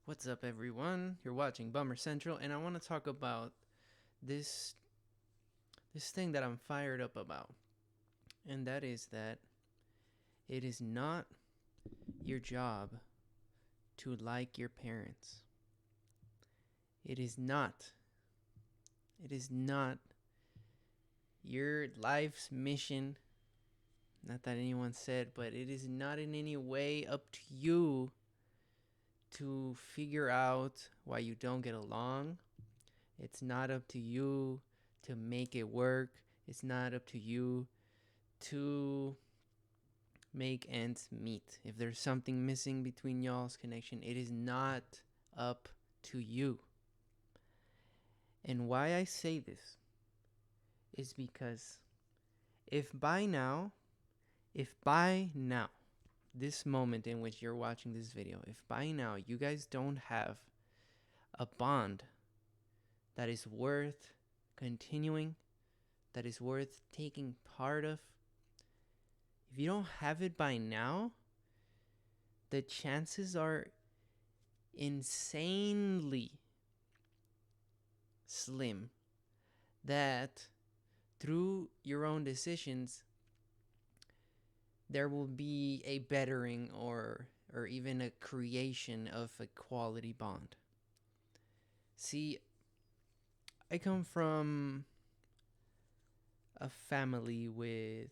What's up, everyone? You're watching Bummer Central, and I want to talk about this this thing that I'm fired up about, and that is that it is not your job to like your parents. It is not. It is not your life's mission. Not that anyone said, but it is not in any way up to you to figure out why you don't get along. It's not up to you to make it work. It's not up to you to make ends meet. If there's something missing between y'all's connection, it is not up to you. And why I say this is because if by now, this moment in which you're watching this video, if by now you guys don't have a bond that is worth continuing, that is worth taking part of, if you don't have it by now, the chances are insanely slim that through your own decisions there will be a bettering or even a creation of a quality bond. See, I come from a family with,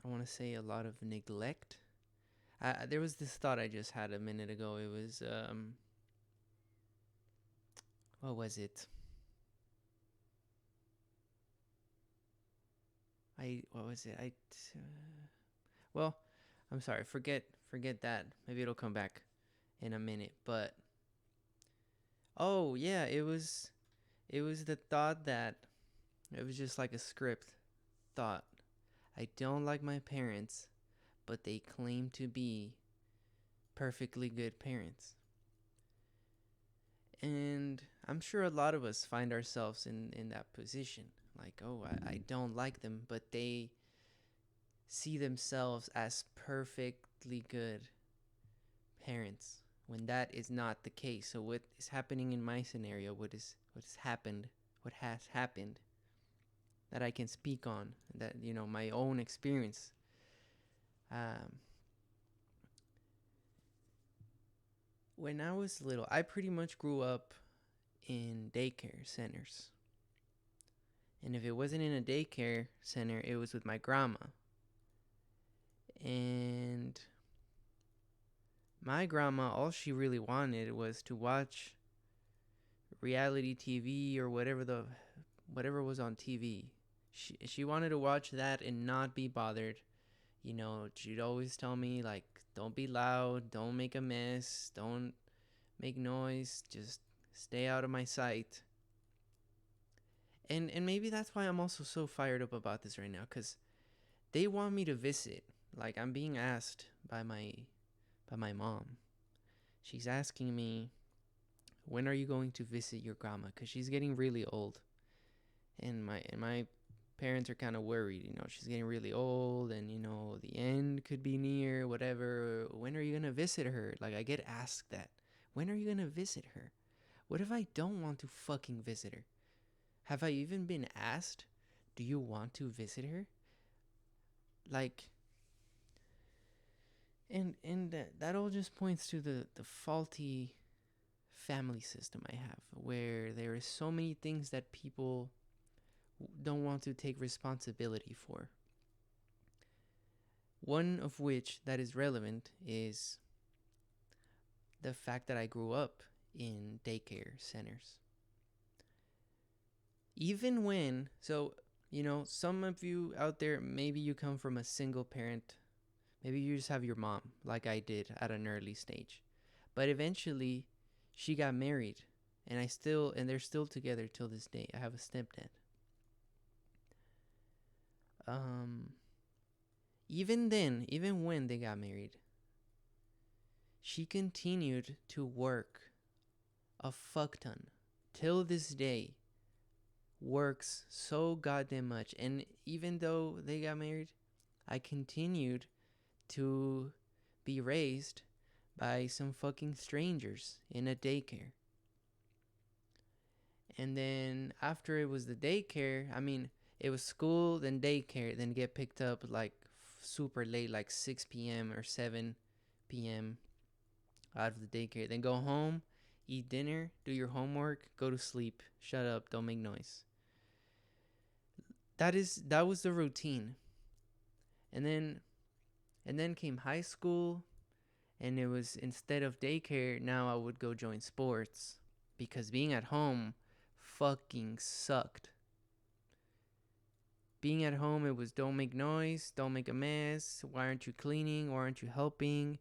I want to say, a lot of neglect. There was this thought I just had a minute ago. It was, what was it? What was it? Well, I'm sorry. Forget that. Maybe it'll come back in a minute. But oh yeah, it was the thought that it was just like a script thought. I don't like my parents, but they claim to be perfectly good parents. And I'm sure a lot of us find ourselves in that position. Like, oh, I don't like them, but they see themselves as perfectly good parents when that is not the case. So what is happening in my scenario, what has happened that I can speak on, that my own experience. Um, when I was little, I pretty much grew up in daycare centers. And if it wasn't in a daycare center, it was with my grandma. And my grandma, all she really wanted was to watch reality TV or whatever was on TV. She wanted to watch that and not be bothered. She'd always tell me, like, don't be loud, don't make a mess, don't make noise, just stay out of my sight. And maybe that's why I'm also so fired up about this right now, cuz they want me to visit. Like, I'm being asked by my mom. She's asking me, when are you going to visit your grandma? Because she's getting really old. And my parents are kind of worried. She's getting really old, and the end could be near. Whatever. When are you gonna visit her? Like, I get asked that. When are you gonna visit her? What if I don't want to fucking visit her? Have I even been asked? Do you want to visit her? Like, and that all just points to the faulty family system I have, where there are so many things that people don't want to take responsibility for. One of which that is relevant is the fact that I grew up in daycare centers. Even when, so, some of you out there, maybe you come from a single parent. Maybe you just have your mom, like I did at an early stage. But eventually, she got married, and they're still together till this day. I have a stepdad. Um, Even then, even when they got married, she continued to work a fuck ton. Till this day, works so goddamn much. And even though they got married, I continued to be raised by some fucking strangers in a daycare. And then after it was the daycare, I mean, it was school, then daycare, then get picked up like super late, like 6 p.m. or 7 p.m. out of the daycare. Then go home, eat dinner, do your homework, go to sleep, shut up, don't make noise. That was the routine. And then came high school, and it was, instead of daycare, now I would go join sports because being at home fucking sucked. Being at home, it was don't make noise, don't make a mess, why aren't you cleaning, why aren't you helping,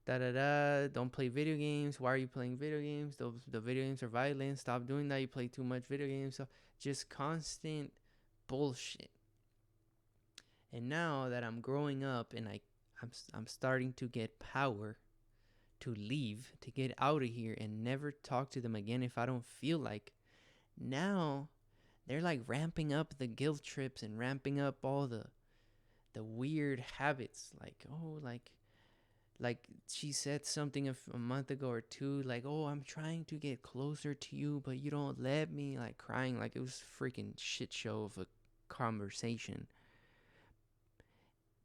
da da da, don't play video games, why are you playing video games, the video games are violent, stop doing that, you play too much video games. So just constant bullshit. And now that I'm growing up and I'm starting to get power to leave, to get out of here and never talk to them again if I don't feel like. Now they're like ramping up the guilt trips and ramping up all the weird habits, like, oh, like she said something a month ago or two, like, oh, I'm trying to get closer to you but you don't let me, like crying like it was a freaking shit show of a conversation.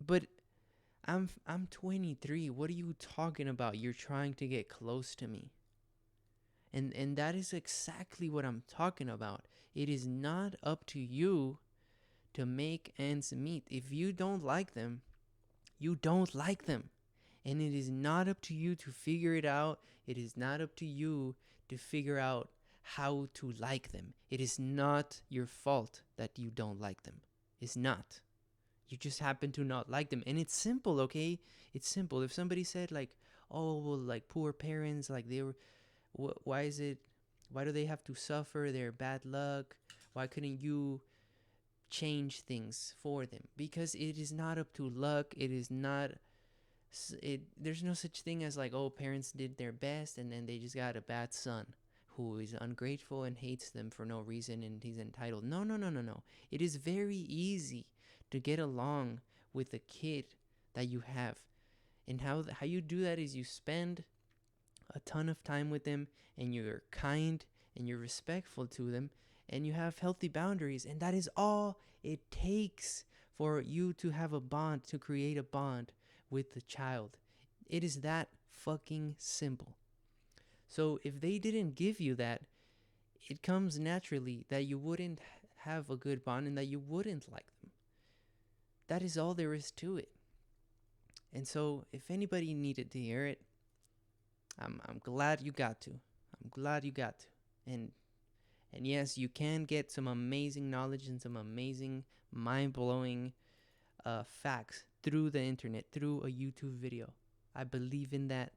But I'm 23. What are you talking about? You're trying to get close to me. And that is exactly what I'm talking about. It is not up to you to make ends meet. If you don't like them, you don't like them. And it is not up to you to figure it out. It is not up to you to figure out how to like them. It is not your fault that you don't like them. It's not. You just happen to not like them. And it's simple, okay? It's simple. If somebody said, like, oh, well, like, poor parents, like, they were, why is it, why do they have to suffer their bad luck? Why couldn't you change things for them? Because it is not up to luck. It is not, there's no such thing as, like, oh, parents did their best and then they just got a bad son who is ungrateful and hates them for no reason and he's entitled. No, no, no, no, no. It is very easy to get along with the kid that you have. And how you do that is you spend a ton of time with them and you're kind and you're respectful to them and you have healthy boundaries, and that is all it takes for you to have a bond, to create a bond with the child. It is that fucking simple. So if they didn't give you that, it comes naturally that you wouldn't have a good bond and that you wouldn't like them. That is all there is to it. And so if anybody needed to hear it, I'm glad you got to. I'm glad you got to. And yes, you can get some amazing knowledge and some amazing mind-blowing facts through the internet, through a YouTube video. I believe in that.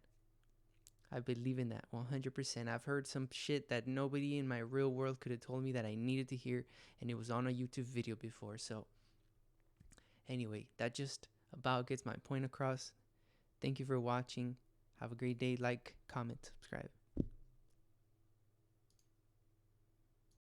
I believe in that 100%. I've heard some shit that nobody in my real world could have told me that I needed to hear, and it was on a YouTube video before. So anyway, that just about gets my point across. Thank you for watching. Have a great day. Like, comment, subscribe.